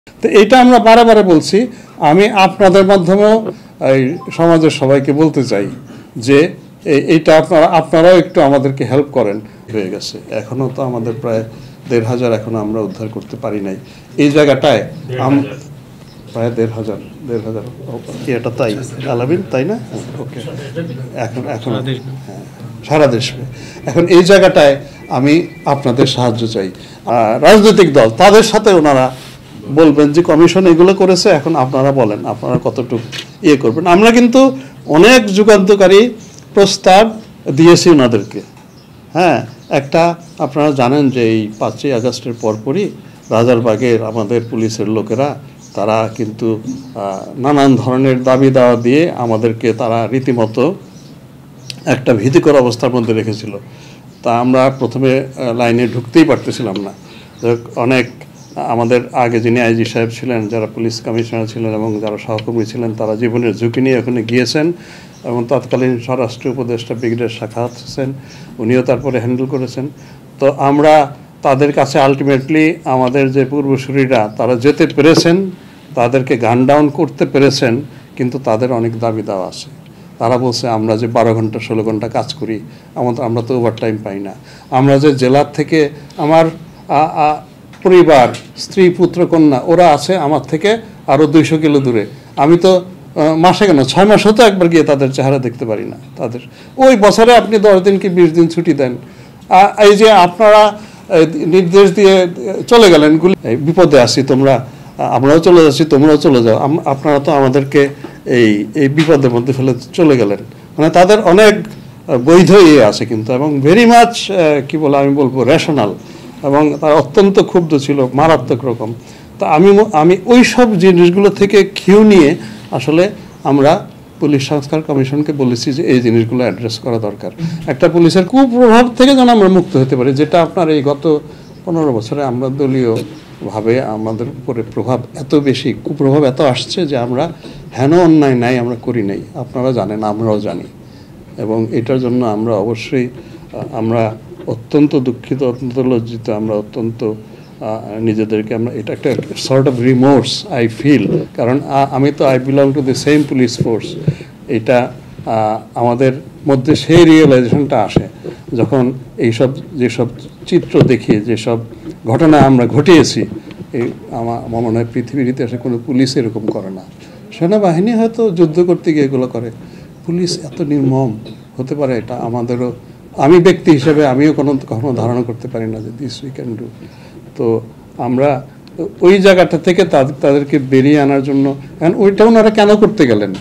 তো এটা আমরা বারে বারে বলছি। আমি আপনাদের মাধ্যমেও এই সমাজের সবাইকে বলতে চাই যে এইটা আপনারাও একটু আমাদেরকে হেল্প করেন। হয়ে গেছে, এখনো তো আমাদের প্রায় ১,৫০০ এখনো আমরা উদ্ধার করতে পারি নাই। এই জায়গাটায় প্রায় ১,৫০০ কি এটা তাই আলামিন, তাই না? ওকে, এখন হ্যাঁ, সারা দেশে। এখন এই জায়গাটায় আমি আপনাদের সাহায্য চাই। রাজনৈতিক দল তাদের সাথে ওনারা বলবেন যে কমিশন এগুলো করেছে, এখন আপনারা বলেন আপনারা কতটুকু ইয়ে করবেন। আমরা কিন্তু অনেক যুগান্তকারী প্রস্তাব দিয়েছি ওনাদেরকে। হ্যাঁ, একটা আপনারা জানেন যে এই ৫ই আগস্টের পরপরই রাজারবাগের আমাদের পুলিশের লোকেরা তারা কিন্তু নানান ধরনের দাবি দাওয়া দিয়ে আমাদেরকে তারা রীতিমতো একটা ভীতিকর অবস্থার মধ্যে রেখেছিল। তা আমরা প্রথমে লাইনে ঢুকতেই পারতেছিলাম না। অনেক আমাদের আগে যিনি আইজি সাহেব ছিলেন, যারা পুলিশ কমিশনার ছিলেন এবং যারা সহকর্মী ছিলেন, তারা জীবনের ঝুঁকি নিয়ে ওখানে গিয়েছেন এবং তৎকালীন স্বরাষ্ট্র উপদেষ্টা ব্রিগেডিয়ার সাখাওয়াত হোসেন উনিও তারপরে হ্যান্ডেল করেছেন। তো আমরা তাদের কাছে আলটিমেটলি আমাদের যে পূর্বসূরীরা তারা যেতে পেরেছেন, তাদেরকে গান ডাউন করতে পেরেছেন, কিন্তু তাদের অনেক দাবি দেওয়া আছে। তারা বলছে আমরা যে 12 ঘন্টা 16 ঘন্টা কাজ করি, আমরা তো ওভার টাইম পাই না। আমরা যে জেলার থেকে আমার পরিবার, স্ত্রী, পুত্র, কন্যা ওরা আছে আমার থেকে আরও 200 কিলো দূরে। আমি তো মাসে কেন 6 মাসও তো একবার গিয়ে তাদের চেহারা দেখতে পারি না। তাদের ওই বছরে আপনি 10 দিন কি 20 দিন ছুটি দেন। এই যে আপনারা নির্দেশ দিয়ে চলে গেলেন, বিপদে আছি তোমরা, আমরাও চলে যাচ্ছি, তোমরাও চলে যাও, আপনারা তো আমাদেরকে এই বিপদের মধ্যে ফেলে চলে গেলেন। মানে তাদের অনেক বৈধ ইয়ে আছে কিন্তু, এবং ভেরি মাচ কি বলে আমি বলবো রেশনাল, এবং তারা অত্যন্ত ক্ষুব্ধ ছিল মারাত্মক রকম। তা আমি ওই সব জিনিসগুলো থেকে কিউ নিয়ে আসলে আমরা পুলিশ সংস্কার কমিশনকে বলেছি যে এই জিনিসগুলো অ্যাড্রেস করা দরকার। একটা পুলিশের কুপ্রভাব থেকে যেন আমরা মুক্ত হতে পারি, যেটা আপনার এই গত 15 বছরে আমরা দলীয়ভাবে আমাদের উপরে প্রভাব এত বেশি, কুপ্রভাব এত আসছে যে আমরা হেন অন্যায় নাই আমরা করি নাই। আপনারা জানেন, আমরাও জানি, এবং এটার জন্য আমরা অবশ্যই আমরা অত্যন্ত দুঃখিত, অত্যন্ত লজ্জিত। আমরা অত্যন্ত নিজেদেরকে আমরা এটা একটা sort of remorse I feel, কারণ আমি তো I belong to the same police force. এটা আমাদের মধ্যে সেই রিয়েলাইজেশনটা আসে যখন এইসব যেসব চিত্র দেখি, যেসব ঘটনা আমরা ঘটিয়েছি, আমার মনে হয় পৃথিবীর ইতিহাসে কোনো পুলিশ এরকম করে না। সেনাবাহিনী হয়তো যুদ্ধ করতে গিয়ে এগুলো করে, পুলিশ এত নির্মম হতে পারে এটা আমাদেরও, আমি ব্যক্তি হিসেবে আমিও কখনো ধারণা করতে পারি না যে দিস উই ক্যান ডু। তো আমরা ওই জায়গাটা থেকে তাদেরকে বেরিয়ে আনার জন্য, কারণ ওইটা ওনারা কেন করতে গেলেন,